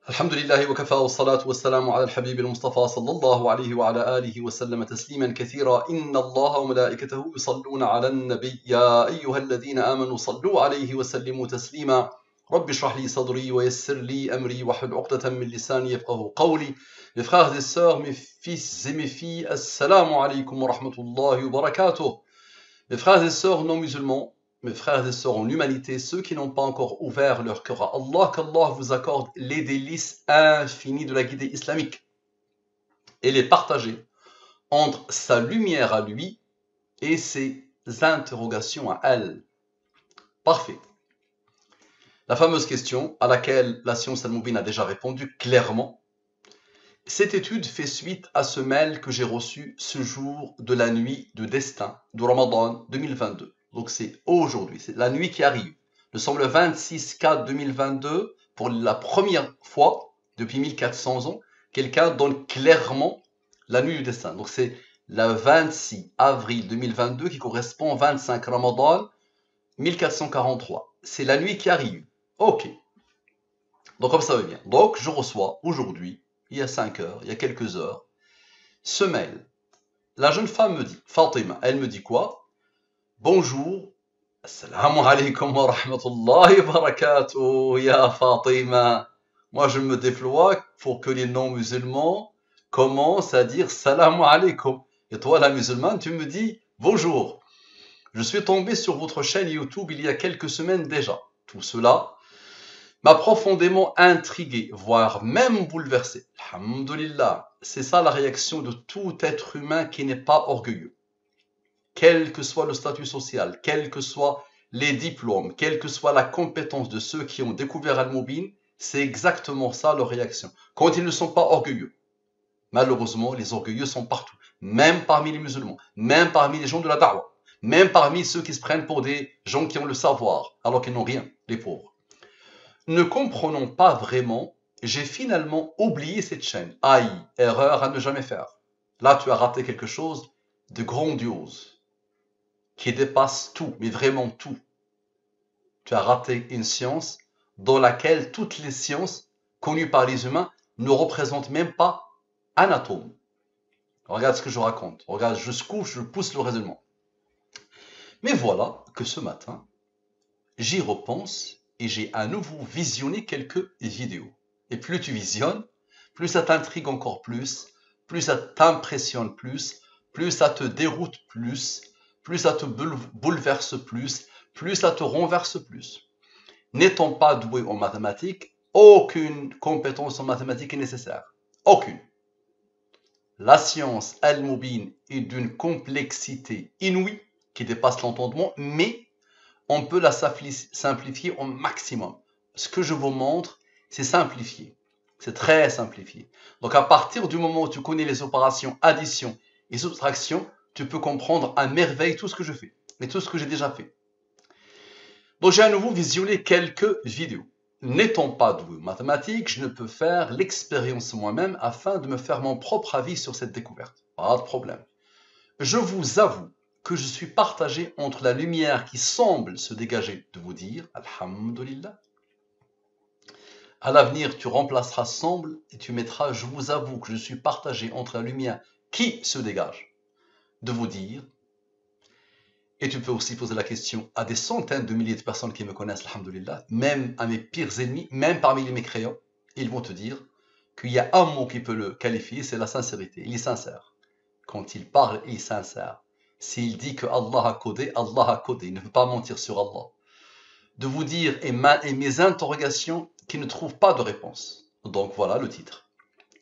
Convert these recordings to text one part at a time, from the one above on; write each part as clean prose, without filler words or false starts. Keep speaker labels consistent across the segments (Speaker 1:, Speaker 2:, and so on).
Speaker 1: الحمد لله وكفى والصلاة والسلام على الحبيب المصطفى صلى الله عليه وعلى آله وسلم تسليما كثيرا إن الله وملائكته يصلون على النبي يا أيها الذين آمنوا صلوا عليه وسلموا تسليما رب اشرح لي صدري ويسر لي أمري واحلل عقدة من لساني يفقهوا قولي. Mes frères et sœurs, mes fils et mes filles, assalamu alaikum wa rahmatullahi wa barakatuh. Mes frères et sœurs non musulmans, mes frères et sœurs en humanité, ceux qui n'ont pas encore ouvert leur cœur à Allah, qu'Allah vous accorde les délices infinies de la guidée islamique et les partager entre sa lumière à lui et ses interrogations à elle. Parfait. La fameuse question à laquelle la science al-Moubine a déjà répondu clairement. Cette étude fait suite à ce mail que j'ai reçu ce jour de la nuit de destin du Ramadan 2022. Donc c'est aujourd'hui, c'est la nuit qui arrive. Nous sommes le 26/4/2022. Pour la première fois depuis 1400 ans, quelqu'un donne clairement la nuit du destin. Donc c'est le 26 avril 2022 qui correspond au 25 Ramadan 1443. C'est la nuit qui arrive. Ok. Donc comme ça va bien. Donc je reçois aujourd'hui, il y a 5 heures, il y a quelques heures, ce mail. La jeune femme me dit, Fatima, elle me dit quoi? Bonjour, assalamu alaikum wa rahmatullahi wa barakatuh, ya Fatima. Moi je me déploie pour que les non-musulmans commencent à dire salamu alaikum. Et toi la musulmane, tu me dis bonjour. Je suis tombé sur votre chaîne YouTube il y a quelques semaines déjà. Tout cela m'a profondément intrigué, voire même bouleversé. Alhamdulillah, c'est ça la réaction de tout être humain qui n'est pas orgueilleux. Quel que soit le statut social, quels que soient les diplômes, quelle que soit la compétence de ceux qui ont découvert Al-Moubin, c'est exactement ça leur réaction. Quand ils ne sont pas orgueilleux. Malheureusement, les orgueilleux sont partout, même parmi les musulmans, même parmi les gens de la da'wah, même parmi ceux qui se prennent pour des gens qui ont le savoir, alors qu'ils n'ont rien, les pauvres. Ne comprenant pas vraiment, j'ai finalement oublié cette chaîne. Aïe, erreur à ne jamais faire. Là, tu as raté quelque chose de grandiose, qui dépasse tout, mais vraiment tout. Tu as raté une science dans laquelle toutes les sciences connues par les humains ne représentent même pas un atome. Regarde ce que je raconte. Regarde jusqu'où je pousse le raisonnement. Mais voilà que ce matin, j'y repense et j'ai à nouveau visionné quelques vidéos. Et plus tu visionnes, plus ça t'intrigue encore plus ça t'impressionne plus ça te déroute plus ça te bouleverse plus ça te renverse plus. N'étant pas doué en mathématiques, aucune compétence en mathématiques est nécessaire. Aucune. La science Al-Moubin est d'une complexité inouïe qui dépasse l'entendement, mais on peut la simplifier au maximum. Ce que je vous montre, c'est simplifié. C'est très simplifié. Donc à partir du moment où tu connais les opérations addition et soustraction, tu peux comprendre à merveille tout ce que je fais et tout ce que j'ai déjà fait. Donc j'ai à nouveau visionné quelques vidéos. N'étant pas doué en mathématiques, je ne peux faire l'expérience moi-même afin de me faire mon propre avis sur cette découverte. Pas de problème. Je vous avoue que je suis partagé entre la lumière qui semble se dégager de vous dire, alhamdulillah. À l'avenir, tu remplaceras semble et tu mettras, je vous avoue que je suis partagé entre la lumière qui se dégage de vous dire. Et tu peux aussi poser la question à des centaines de milliers de personnes qui me connaissent, alhamdulillah, même à mes pires ennemis, même parmi les mécréants, ils vont te dire qu'il y a un mot qui peut le qualifier, c'est la sincérité. Il est sincère. Quand il parle, il est sincère. S'il dit que Allah a codé, Allah a codé. Il ne peut pas mentir sur Allah. De vous dire et mes interrogations qui ne trouvent pas de réponse. Donc voilà le titre.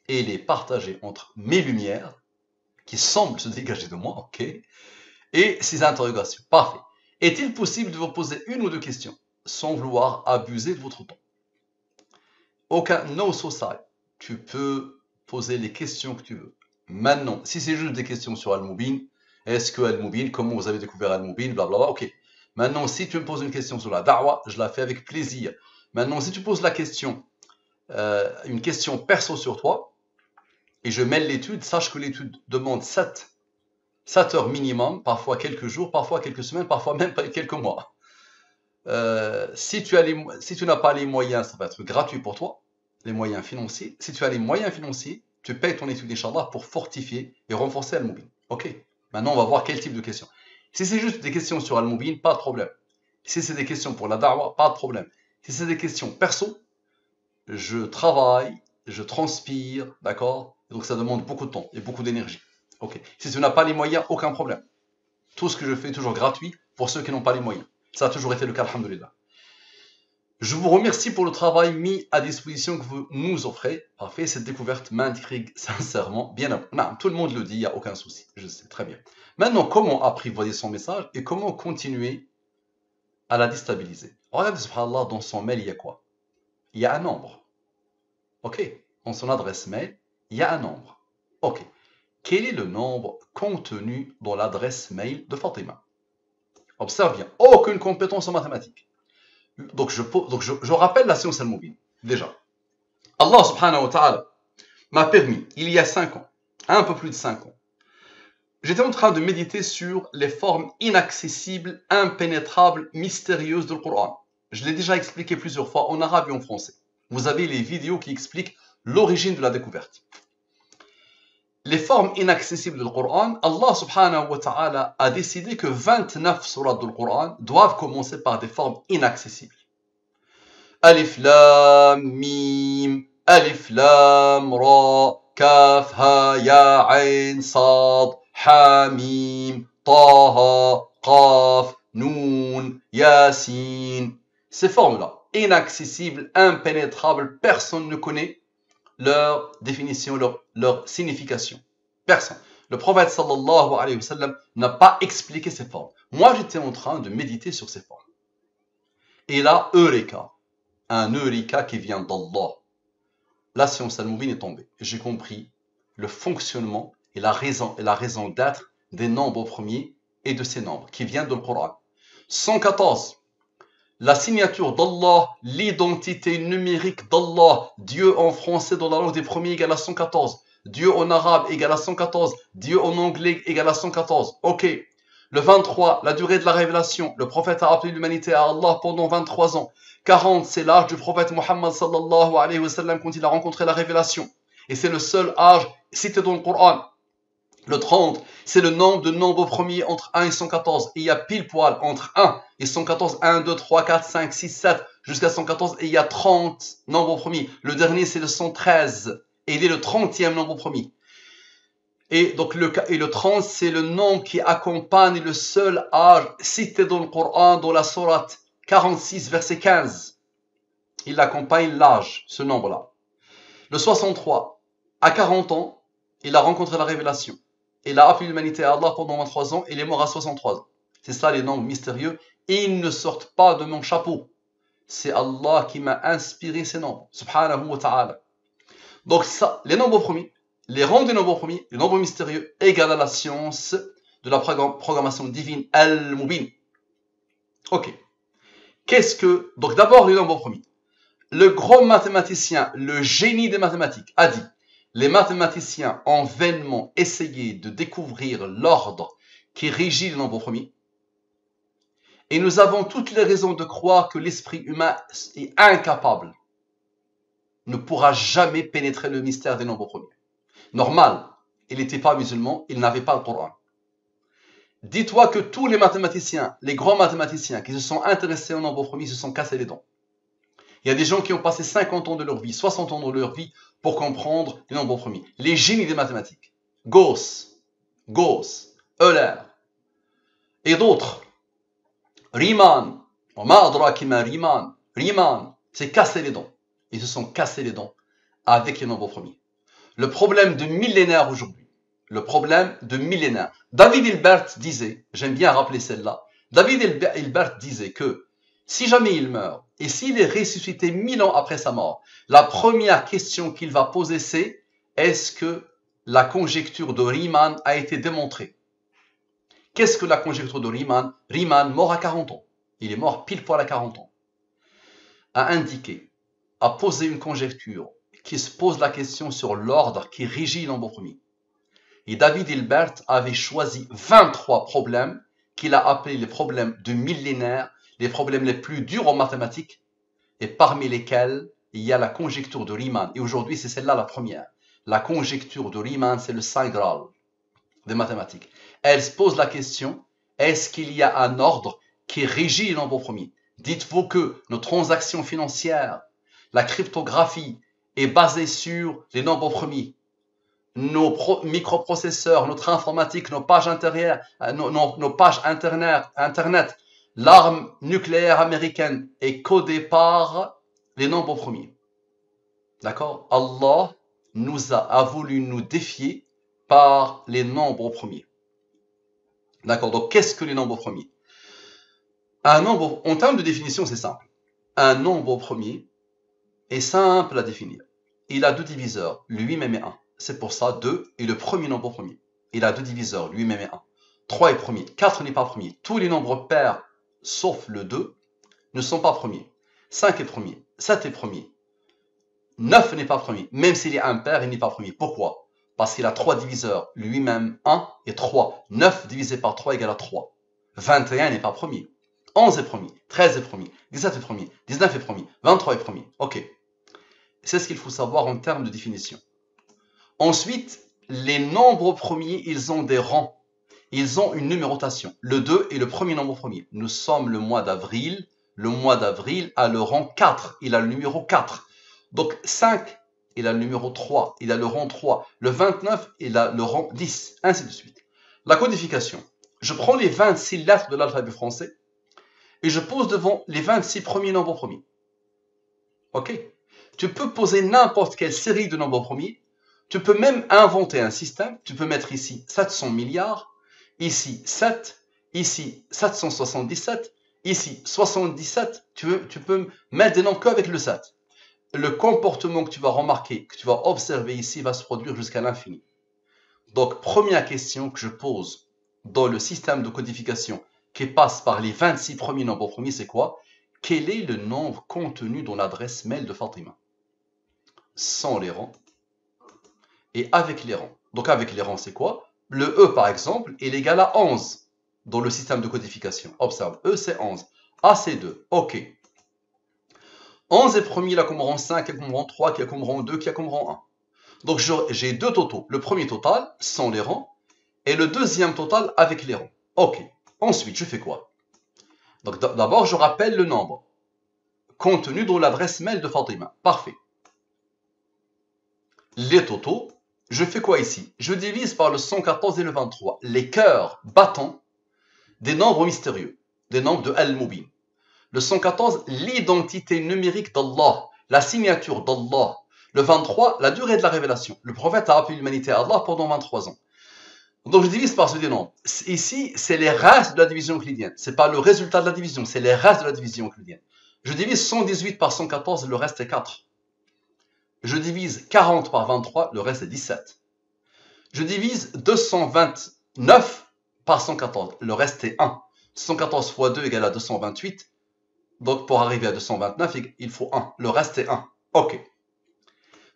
Speaker 1: Et il est partagé entre mes lumières, qui semblent se dégager de moi, ok, et ces interrogations. Parfait. Est-il possible de vous poser une ou deux questions sans vouloir abuser de votre temps? Aucun no society. Tu peux poser les questions que tu veux. Maintenant, si c'est juste des questions sur Al-Moubin, est-ce que Al-Moubin, comment vous avez découvert Al-Moubin, blablabla, ok. Maintenant, si tu me poses une question sur la da'wah, je la fais avec plaisir. Maintenant, si tu poses la question, une question perso sur toi, et je mêle l'étude, sache que l'étude demande 7 heures minimum, parfois quelques jours, parfois quelques semaines, parfois même quelques mois. Si tu n'as pas les moyens, ça va être gratuit pour toi. Les moyens financiers. Si tu as les moyens financiers, tu payes ton étude, Inch'Allah, pour fortifier et renforcer Al-Mubin. Ok. Maintenant, on va voir quel type de questions. Si c'est juste des questions sur Al-Mubin, pas de problème. Si c'est des questions pour la da'wah, pas de problème. Si c'est des questions perso, je travaille, je transpire, d'accord? Donc ça demande beaucoup de temps et beaucoup d'énergie. Ok. Si tu n'as pas les moyens, aucun problème. Tout ce que je fais est toujours gratuit pour ceux qui n'ont pas les moyens. Ça a toujours été le cas, alhamdoulilah. Je vous remercie pour le travail mis à disposition que vous nous offrez. Parfait, cette découverte m'intrigue sincèrement. Bien avant. Non, tout le monde le dit, il n'y a aucun souci. Je sais, très bien. Maintenant, comment apprivoiser son message et comment continuer à la déstabiliser? Regardez, subhanallah, dans son mail, il y a quoi? Il y a un nombre. Ok. Dans son adresse mail, il y a un nombre. Ok. Quel est le nombre contenu dans l'adresse mail de Fatima? Observe bien. Aucune compétence en mathématiques. Donc je rappelle la science al-Mubin. Déjà, Allah subhanahu wa ta'ala m'a permis, il y a 5 ans, un peu plus de 5 ans, j'étais en train de méditer sur les formes inaccessibles, impénétrables, mystérieuses du Coran. Je l'ai déjà expliqué plusieurs fois en arabe et en français. Vous avez les vidéos qui expliquent l'origine de la découverte. Les formes inaccessibles du Coran, Allah subhanahu wa ta'ala a décidé que 29 sourates du Coran doivent commencer par des formes inaccessibles. Alif Lam Mim, Alif Lam Ra, Kaf Ha Ya Ain Sad, Ha Mim, Taha, Qaf, Noun, Yasin. Ces formes-là, inaccessibles, impénétrables, personne ne connaît leur définition, leur signification. Personne. Le prophète sallallahu alayhi wa sallam n'a pas expliqué ces formes. Moi, j'étais en train de méditer sur ces formes. Et là, Eureka. Un Eureka qui vient d'Allah. La science al-Mubin est tombée. J'ai compris le fonctionnement et la raison d'être des nombres premiers et de ces nombres qui viennent du Coran. 114. La signature d'Allah, l'identité numérique d'Allah, Dieu en français dans la langue des premiers égale à 114, Dieu en arabe égale à 114, Dieu en anglais égale à 114. Ok. Le 23, la durée de la révélation. Le prophète a appelé l'humanité à Allah pendant 23 ans. 40, c'est l'âge du prophète Muhammad sallallahu alayhi wa sallam quand il a rencontré la révélation. Et c'est le seul âge cité dans le Coran. Le 30, c'est le nombre de nombres premiers entre 1 et 114. Et il y a pile poil entre 1 et 114, 1, 2, 3, 4, 5, 6, 7, jusqu'à 114. Et il y a 30 nombres premiers. Le dernier, c'est le 113. Et il est le 30e nombre premier. Et donc le 30, c'est le nombre qui accompagne le seul âge cité dans le Coran, dans la sourate 46, verset 15. Il accompagne l'âge, ce nombre-là. Le 63, à 40 ans, il a rencontré la révélation. Il a appelé l'humanité à Allah pendant 23 ans et il est mort à 63 ans. C'est ça les nombres mystérieux. Ils ne sortent pas de mon chapeau. C'est Allah qui m'a inspiré ces nombres. Subhanahu wa ta'ala. Donc ça, les nombres premiers, les rangs des nombres premiers, les nombres mystérieux, égale à la science de la programmation divine Al-Mubin. Ok. Donc d'abord les nombres premiers. Le grand mathématicien, le génie des mathématiques, a dit: les mathématiciens ont vainement essayé de découvrir l'ordre qui régit les nombres premiers. Et nous avons toutes les raisons de croire que l'esprit humain est incapable, ne pourra jamais pénétrer le mystère des nombres premiers. Normal, il n'était pas musulman, il n'avait pas le Coran. Dis-toi que tous les mathématiciens, les grands mathématiciens qui se sont intéressés aux nombres premiers se sont cassés les dents. Il y a des gens qui ont passé 50 ans de leur vie, 60 ans de leur vie pour comprendre les nombres premiers. Les génies des mathématiques. Gauss, Euler et d'autres. Riemann, Riemann s'est cassé les dents. Ils se sont cassés les dents avec les nombres premiers. Le problème de millénaire aujourd'hui. David Hilbert disait, j'aime bien rappeler celle-là, David Hilbert disait que si jamais il meurt et s'il est ressuscité 1000 ans après sa mort, la première question qu'il va poser c'est: est-ce que la conjecture de Riemann a été démontrée? Qu'est-ce que la conjecture de Riemann? Riemann, mort à 40 ans, il est mort pile poil à 40 ans, a indiqué, a posé une conjecture qui se pose la question sur l'ordre qui régit les nombres premiers. Et David Hilbert avait choisi 23 problèmes qu'il a appelés les problèmes de millénaire, les problèmes les plus durs en mathématiques, et parmi lesquels il y a la conjecture de Riemann. Et aujourd'hui, c'est celle-là la première. La conjecture de Riemann, c'est le Saint Graal des mathématiques. Elle se pose la question, est-ce qu'il y a un ordre qui régit les nombres premiers? Dites-vous que nos transactions financières, la cryptographie est basée sur les nombres premiers. Nos microprocesseurs, notre informatique, nos pages intérieures, nos pages Internet, l'arme nucléaire américaine est codée par les nombres premiers. D'accord? Allah a voulu nous défier par les nombres premiers. D'accord? Donc, qu'est-ce que les nombres premiers? Un nombre, en termes de définition, c'est simple. Un nombre premier est simple à définir. Il a deux diviseurs, lui-même et 1. C'est pour ça 2 est le premier nombre premier. Il a deux diviseurs, lui-même et 1. 3 est premier, 4 n'est pas premier. Tous les nombres pairs, sauf le 2, ne sont pas premiers. 5 est premier, 7 est premier. 9 n'est pas premier. Même s'il est impair, il n'est pas premier. Pourquoi? Parce qu'il a 3 diviseurs, lui-même 1 et 3. 9 divisé par 3 égale à 3. 21 n'est pas premier. 11 est premier, 13 est premier, 17 est premier, 19 est premier, 23 est premier. Ok. C'est ce qu'il faut savoir en termes de définition. Ensuite, les nombres premiers, ils ont des rangs. Ils ont une numérotation. Le 2 est le premier nombre premier. Nous sommes le mois d'avril. Le mois d'avril a le rang 4. Il a le numéro 4. Donc 5, il a le numéro 3. Il a le rang 3. Le 29, il a le rang 10. Ainsi de suite. La codification. Je prends les 26 lettres de l'alphabet français et je pose devant les 26 premiers nombres premiers. Ok? Tu peux poser n'importe quelle série de nombres premiers. Tu peux même inventer un système. Tu peux mettre ici 700 milliards, ici 7, ici 777, ici 77. Tu peux mettre des nombres qu'avec le 7. Le comportement que tu vas remarquer, que tu vas observer ici, va se produire jusqu'à l'infini. Donc, première question que je pose dans le système de codification qui passe par les 26 premiers nombres premiers, c'est quoi? Quel est le nombre contenu dans l'adresse mail de Fatima? Sans les rangs et avec les rangs. Donc avec les rangs, c'est quoi? Le E, par exemple, est égal à 11 dans le système de codification. Observe, E, c'est 11. A, c'est 2. OK. 11 est premier, il a comme rang 5, il a comme rang 3, qui a comme rang 2, qui a comme rang 1. Donc j'ai deux totaux. Le premier total, sans les rangs, et le deuxième total avec les rangs. OK. Ensuite, je fais quoi? Donc d'abord, je rappelle le nombre contenu dans l'adresse mail de Fatima. Parfait. Les totaux, je fais quoi ici? Je divise par le 114 et le 23, les cœurs battants des nombres mystérieux, des nombres de Al-Mubin. Le 114, l'identité numérique d'Allah, la signature d'Allah. Le 23, la durée de la révélation. Le prophète a appelé l'humanité à Allah pendant 23 ans. Donc je divise par ce dénombre. Ici, c'est les restes de la division euclidienne. Ce n'est pas le résultat de la division, c'est les restes de la division euclidienne. Je divise 118 par 114, le reste est 4. Je divise 40 par 23, le reste est 17. Je divise 229 par 114, le reste est 1. 114 fois 2 égale à 228. Donc pour arriver à 229, il faut 1. Le reste est 1. Ok.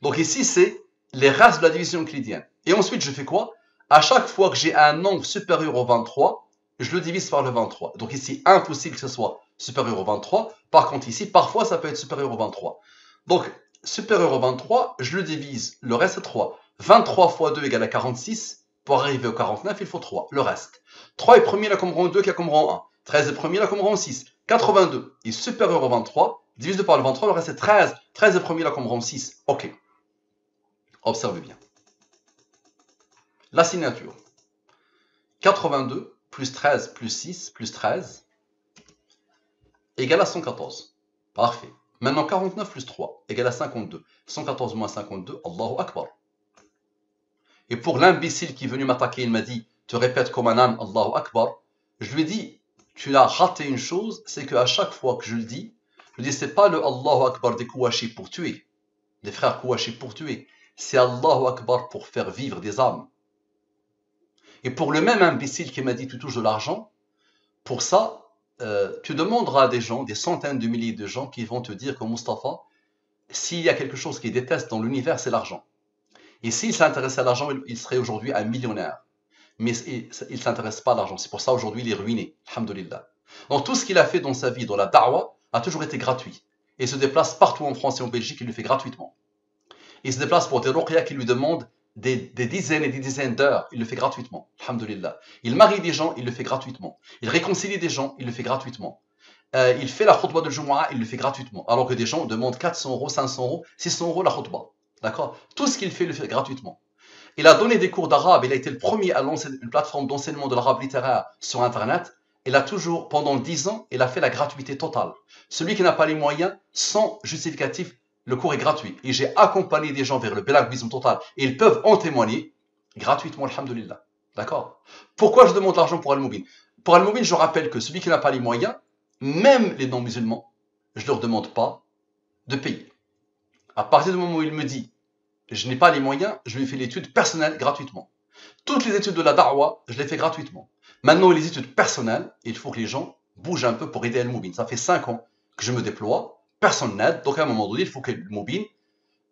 Speaker 1: Donc ici, c'est les restes de la division euclidienne. Et ensuite, je fais quoi? À chaque fois que j'ai un nombre supérieur au 23, je le divise par le 23. Donc ici, impossible que ce soit supérieur au 23. Par contre, ici, parfois, ça peut être supérieur au 23. Donc, supérieur au 23, je le divise, le reste est 3. 23 fois 2 égale à 46. Pour arriver au 49, il faut 3. Le reste. 3 est premier, là comme rang 2, qui a comme rang 1. 13 est premier, là comme rang 6. 82 est supérieur au 23. Divise par le 23, le reste est 13. 13 est premier, là comme rang 6. Ok. Observez bien. La signature. 82 plus 13 plus 6 plus 13 égale à 114. Parfait. Maintenant, 49 plus 3 égale à 52. 114 moins 52, Allahu Akbar. Et pour l'imbécile qui est venu m'attaquer, il m'a dit, te répète comme un âne, Allahu Akbar. Je lui ai dit, tu as raté une chose, c'est qu'à chaque fois que je le dis, c'est pas le Allahu Akbar des Kouachi pour tuer, des frères Kouachi pour tuer. C'est Allahu Akbar pour faire vivre des âmes. Et pour le même imbécile qui m'a dit, tu touches de l'argent, pour ça, tu demanderas à des gens, des centaines de milliers de gens qui vont te dire que Mustapha, s'il y a quelque chose qu'il déteste dans l'univers, c'est l'argent. Et s'il s'intéressait à l'argent, il serait aujourd'hui un millionnaire. Mais il ne s'intéresse pas à l'argent. C'est pour ça aujourd'hui il est ruiné. Alhamdulillah. Donc tout ce qu'il a fait dans sa vie, dans la da'wah, a toujours été gratuit. Il se déplace partout en France et en Belgique, il le fait gratuitement. Il se déplace pour des ruqya qui lui demandent des dizaines et des dizaines d'heures, il le fait gratuitement. Alhamdulillah. Il marie des gens, il le fait gratuitement. Il réconcilie des gens, il le fait gratuitement. Il fait la khutbah de Jumu'ah, il le fait gratuitement. Alors que des gens demandent 400 euros, 500 euros, 600 euros la khutbah. D'accord? Tout ce qu'il fait, il le fait gratuitement. Il a donné des cours d'arabe, il a été le premier à lancer une plateforme d'enseignement de l'arabe littéraire sur Internet. Il a toujours, pendant 10 ans, il a fait la gratuité totale. Celui qui n'a pas les moyens, sans justificatif, le cours est gratuit. Et j'ai accompagné des gens vers le belaghisme total. Et ils peuvent en témoigner gratuitement, alhamdulillah. D'accord? Pourquoi je demande l'argent pour Al-Moubin? Pour Al-Moubin, je rappelle que celui qui n'a pas les moyens, même les non-musulmans, je ne leur demande pas de payer. À partir du moment où il me dit je n'ai pas les moyens, je lui fais l'étude personnelle gratuitement. Toutes les études de la da'wa, je les fais gratuitement. Maintenant, les études personnelles, il faut que les gens bougent un peu pour aider Al-Moubin. Ça fait 5 ans que je me déploie, personne n'aide, donc à un moment donné, il faut que Al-Moubin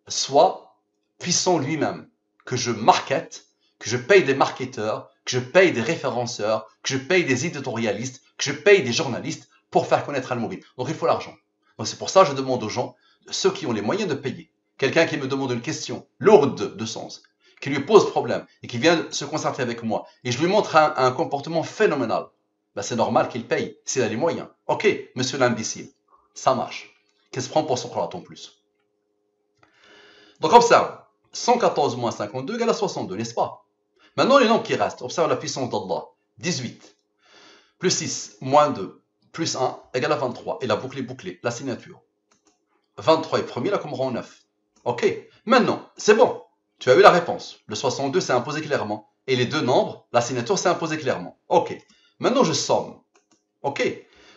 Speaker 1: soit puissant lui-même, que je markete, que je paye des marketeurs, que je paye des référenceurs, que je paye des éditorialistes, que je paye des journalistes pour faire connaître Al-Moubin. Donc il faut l'argent. Donc c'est pour ça que je demande aux gens, ceux qui ont les moyens de payer, quelqu'un qui me demande une question lourde de sens, qui lui pose problème et qui vient se concerter avec moi, et je lui montre un comportement phénoménal, ben c'est normal qu'il paye, s'il a les moyens. Ok, monsieur l'imbécile, ça marche. Qu'est-ce que prend pour son en plus? Donc observe, 114 moins 52 égale à 62, n'est-ce pas? Maintenant les nombres qui restent, observe la puissance d'Allah. 18, plus 6, moins 2, plus 1, égale à 23. Et la boucle est bouclée, la signature. 23 est premier, là comme rang 9. Ok, maintenant, c'est bon. Tu as eu la réponse. Le 62 s'est imposé clairement. Et les deux nombres, la signature s'est imposée clairement. Ok, maintenant je somme. Ok,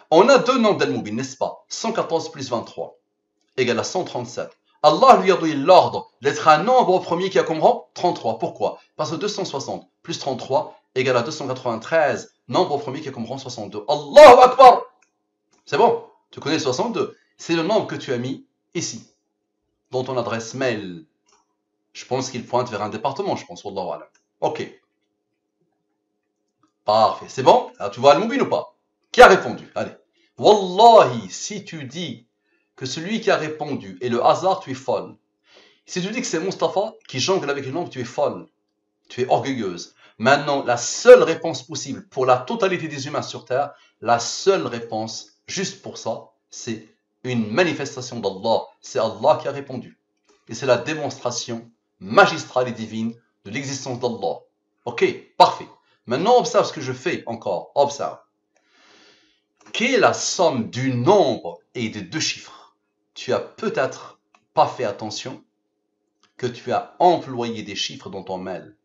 Speaker 1: on a deux nombres d'Al-Moubin, n'est-ce pas? 114 plus 23 égale à 137. Allah lui a donné l'ordre d'être un nombre au premier qui a comme rang 33. Pourquoi? Parce que 260 plus 33 égale à 293. Nombre au premier qui a comme rang 62. Allahu Akbar! C'est bon, tu connais le 62. C'est le nombre que tu as mis ici, dans ton adresse mail. Je pense qu'il pointe vers un département, je pense. Wallahu alam. Ok. Parfait. C'est bon? Alors, tu vois Al-Moubin ou pas? Qui a répondu? Allez. Wallahi, si tu dis que celui qui a répondu est le hasard, tu es folle. Si tu dis que c'est Mustapha qui jongle avec le nombre, tu es folle. Tu es orgueilleuse. Maintenant, la seule réponse possible pour la totalité des humains sur Terre, la seule réponse, juste pour ça, c'est une manifestation d'Allah. C'est Allah qui a répondu. Et c'est la démonstration magistrale et divine de l'existence d'Allah. Ok, parfait. Maintenant, observe ce que je fais encore. Observe. Quelle est la somme du nombre et des deux chiffres? Tu as peut-être pas fait attention que tu as employé des chiffres dans ton mail.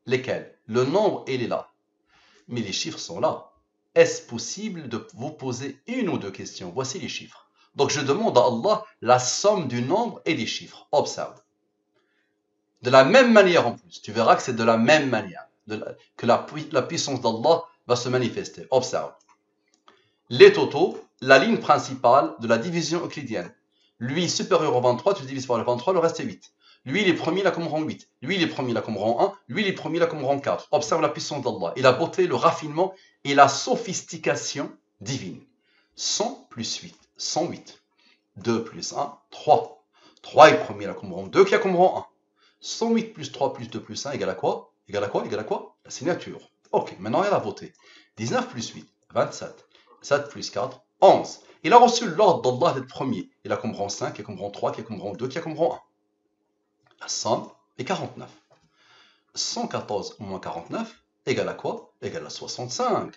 Speaker 1: Lesquels? Le nombre, il est là. Mais les chiffres sont là. Est-ce possible de vous poser une ou deux questions? Voici les chiffres. Donc je demande à Allah la somme du nombre et des chiffres. Observe. De la même manière en plus. Tu verras que c'est de la même manière que la puissance d'Allah va se manifester. Observe. Les totaux, la ligne principale de la division euclidienne. Lui supérieur au 23, tu le divises par le 23, le reste est 8. Lui, il est premier là comme rang 8. Lui, il est premier là comme rang 1. Lui, il est premier là comme rang 4. Observe la puissance d'Allah et la beauté, le raffinement et la sophistication divine. 100 plus 8, 108. 2 plus 1, 3. 3 est premier là comme rang 2 qui a comme rang 1. 108 plus 3 plus 2 plus 1 égale à quoi? Égale à quoi? Égale à quoi? La signature. Ok, maintenant il y a la beauté. 19 plus 8, 27. 7 plus 4, 11. Il a reçu l'ordre d'Allah d'être premier. Il a comme rang 5, qui a comme rang 3, qui a comme rang 2, qui a comme rang 1. La somme est 49. 114 moins 49 égale à quoi? Égale à 65.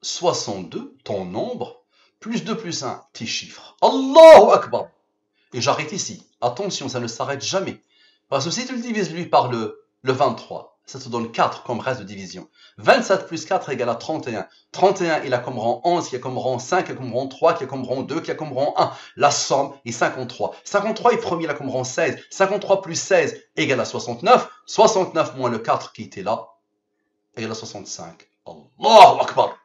Speaker 1: 62, ton nombre, plus 2 plus 1, petit chiffre. Allahu Akbar. Et j'arrête ici. Attention, ça ne s'arrête jamais. Parce que si tu le divises lui par le 23, ça te donne 4 comme reste de division. 27 plus 4 égale à 31. 31, il a comme rang 11, qui a comme rang 5, qui a comme rang 3, qui a comme rang 2, qui a comme rang 1. La somme est 53. 53 est premier, il a comme rang 16. 53 plus 16 égale à 69. 69 moins le 4 qui était là égale à 65. Allahu Akbar.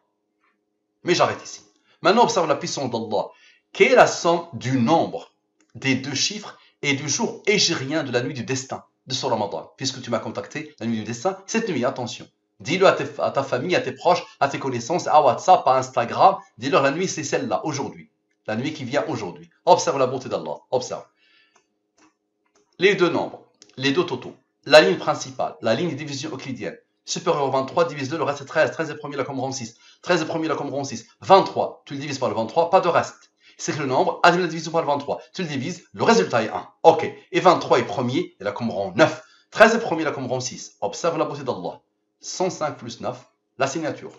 Speaker 1: Mais j'arrête ici. Maintenant, observe la puissance d'Allah. Quelle est la somme du nombre des deux chiffres et du jour égérien de la nuit du destin de ce Ramadan? Puisque tu m'as contacté la nuit du destin, cette nuit, attention. Dis-le à ta famille, à tes proches, à tes connaissances, à WhatsApp, à Instagram. Dis-leur la nuit, c'est celle-là, aujourd'hui. La nuit qui vient aujourd'hui. Observe la beauté d'Allah. Observe. Les deux nombres, les deux totaux, la ligne principale, la ligne de division euclidienne, supérieur au 23, divise-le, le reste c'est 13. 13 est premier, la commande 6. 13 est premier, la commande 6. 23, tu le divises par le 23, pas de reste. C'est que le nombre annule la division par le 23. Tu le divises, le résultat est 1. Ok. Et 23 est premier, et la commande 9. 13 est premier, la commande 6. Observe la beauté d'Allah. 105 plus 9, la signature.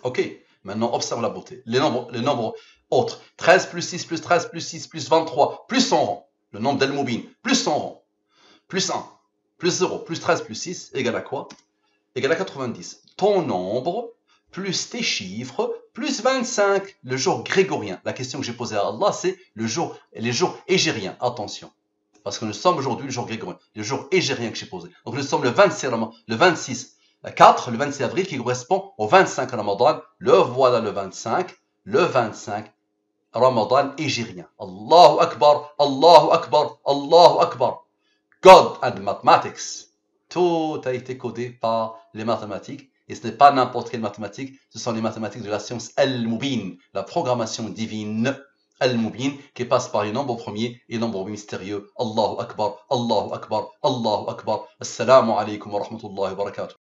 Speaker 1: Ok. Maintenant, observe la beauté. Les nombres autres. 13 plus 6 plus 13 plus 6 plus 23 plus son rang. Le nombre d'Al-Mubin plus son rang. Plus 1, plus 0, plus 13, plus 6, égale à quoi? Égale à 90. Ton nombre, plus tes chiffres, plus 25. Le jour grégorien. La question que j'ai posée à Allah, c'est les jours égériens. Attention. Parce que nous sommes aujourd'hui le jour grégorien. Le jour égérien que j'ai posé. Donc nous sommes le 26 4, le 26 avril, qui correspond au 25 Ramadan. Le voilà le 25. Le 25 Ramadan égérien. Allahu Akbar, Allahu Akbar, Allahu Akbar. God and Mathematics. Tout a été codé par les mathématiques. Et ce n'est pas n'importe quelle mathématique, ce sont les mathématiques de la science Al-Mubin, la programmation divine Al-Mubin, qui passe par les nombres premiers et les nombres mystérieux. Allahu Akbar, Allahu Akbar, Allahu Akbar. Assalamu alaikum wa rahmatullahi wa barakatuh.